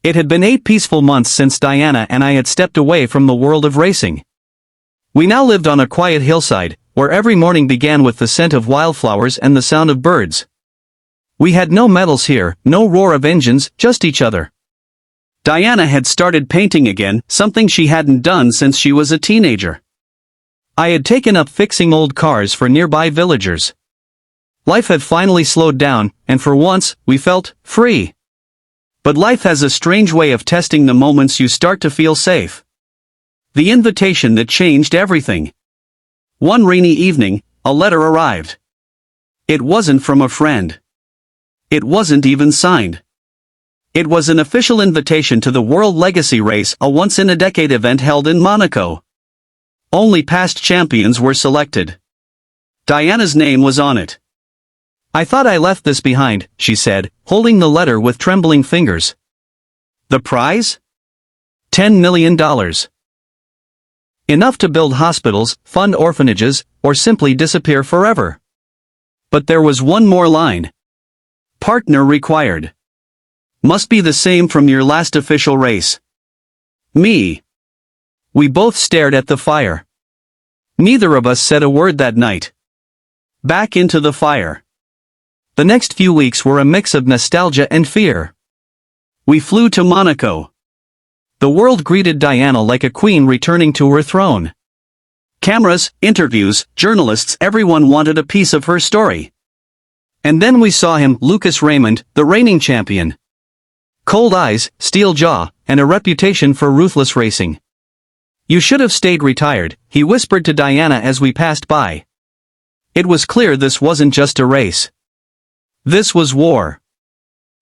It had been 8 peaceful months since Diana and I had stepped away from the world of racing. We now lived on a quiet hillside, where every morning began with the scent of wildflowers and the sound of birds. We had no medals here, no roar of engines, just each other. Diana had started painting again, something she hadn't done since she was a teenager. I had taken up fixing old cars for nearby villagers. Life had finally slowed down, and for once, we felt free. But life has a strange way of testing the moments you start to feel safe. The invitation that changed everything. One rainy evening, a letter arrived. It wasn't from a friend. It wasn't even signed. It was an official invitation to the World Legacy Race, a once-in-a-decade event held in Monaco. Only past champions were selected. Diana's name was on it. I thought I left this behind, she said, holding the letter with trembling fingers. The prize? $10 million. Enough to build hospitals, fund orphanages, or simply disappear forever. But there was one more line. Partner required. Must be the same from your last official race. Me. We both stared at the fire. Neither of us said a word that night. Back into the fire. The next few weeks were a mix of nostalgia and fear. We flew to Monaco. The world greeted Diana like a queen returning to her throne. Cameras, interviews, journalists, everyone wanted a piece of her story. And then we saw him, Lucas Raymond, the reigning champion. Cold eyes, steel jaw, and a reputation for ruthless racing. You should have stayed retired, he whispered to Diana as we passed by. It was clear this wasn't just a race. This was war.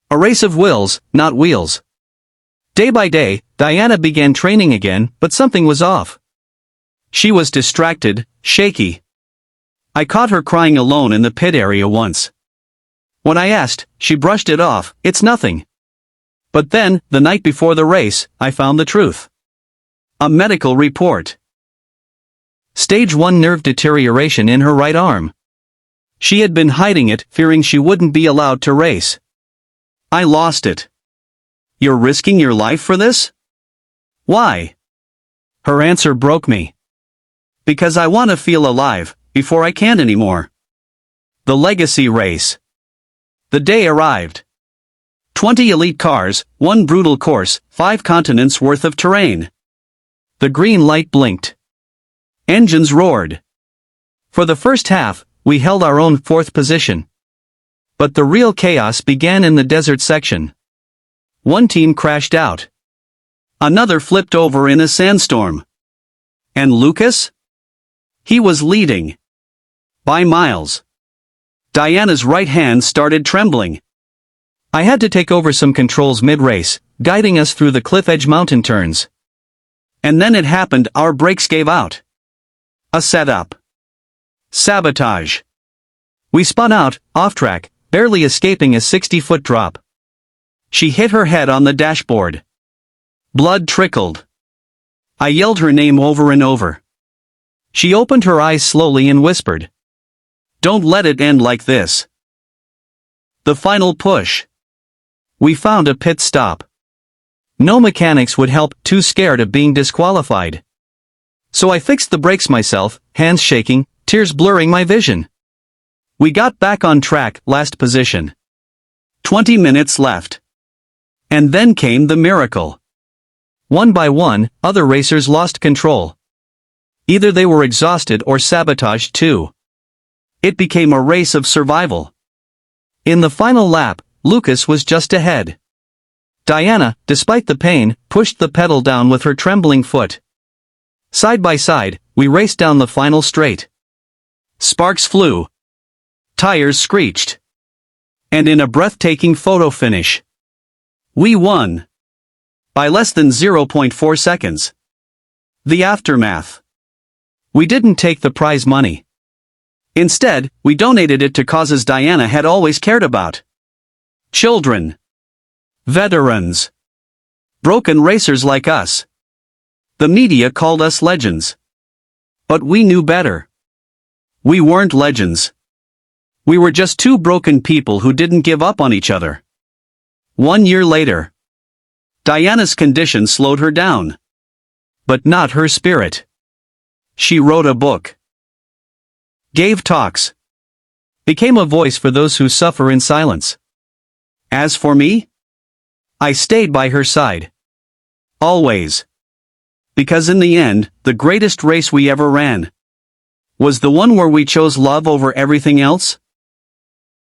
A race of wills, not wheels. Day by day, Diana began training again, but something was off. She was distracted, shaky. I caught her crying alone in the pit area once. When I asked, she brushed it off, it's nothing. But then, the night before the race, I found the truth. A medical report. Stage 1 nerve deterioration in her right arm. She had been hiding it, fearing she wouldn't be allowed to race. I lost it. You're risking your life for this? Why? Her answer broke me. Because I want to feel alive, before I can't anymore. The legacy race. The day arrived. 20 elite cars, 1 brutal course, 5 continents worth of terrain. The green light blinked. Engines roared. For the first half, we held our own 4th position. But the real chaos began in the desert section. One team crashed out. Another flipped over in a sandstorm. And Lucas? He was leading. By miles. Diana's right hand started trembling. I had to take over some controls mid-race, guiding us through the cliff-edge mountain turns. And then it happened, our brakes gave out. A setup. Sabotage. We spun out, off track, barely escaping a 60-foot drop. She hit her head on the dashboard. Blood trickled. I yelled her name over and over. She opened her eyes slowly and whispered. Don't let it end like this. The final push. We found a pit stop. No mechanics would help, too scared of being disqualified. So I fixed the brakes myself, hands shaking, tears blurring my vision. We got back on track, last position. 20 minutes left. And then came the miracle. One by one, other racers lost control. Either they were exhausted or sabotaged too. It became a race of survival. In the final lap, Lucas was just ahead. Diana, despite the pain, pushed the pedal down with her trembling foot. Side by side, we raced down the final straight. Sparks flew. Tires screeched. And in a breathtaking photo finish, we won. By less than 0.4 seconds. The aftermath. We didn't take the prize money. Instead, we donated it to causes Diana had always cared about. Children. Veterans. Broken racers like us. The media called us legends. But we knew better. We weren't legends. We were just 2 broken people who didn't give up on each other. 1 year later. Diana's condition slowed her down. But not her spirit. She wrote a book. Gave talks. Became a voice for those who suffer in silence. As for me? I stayed by her side. Always. Because in the end, the greatest race we ever ran was the one where we chose love over everything else.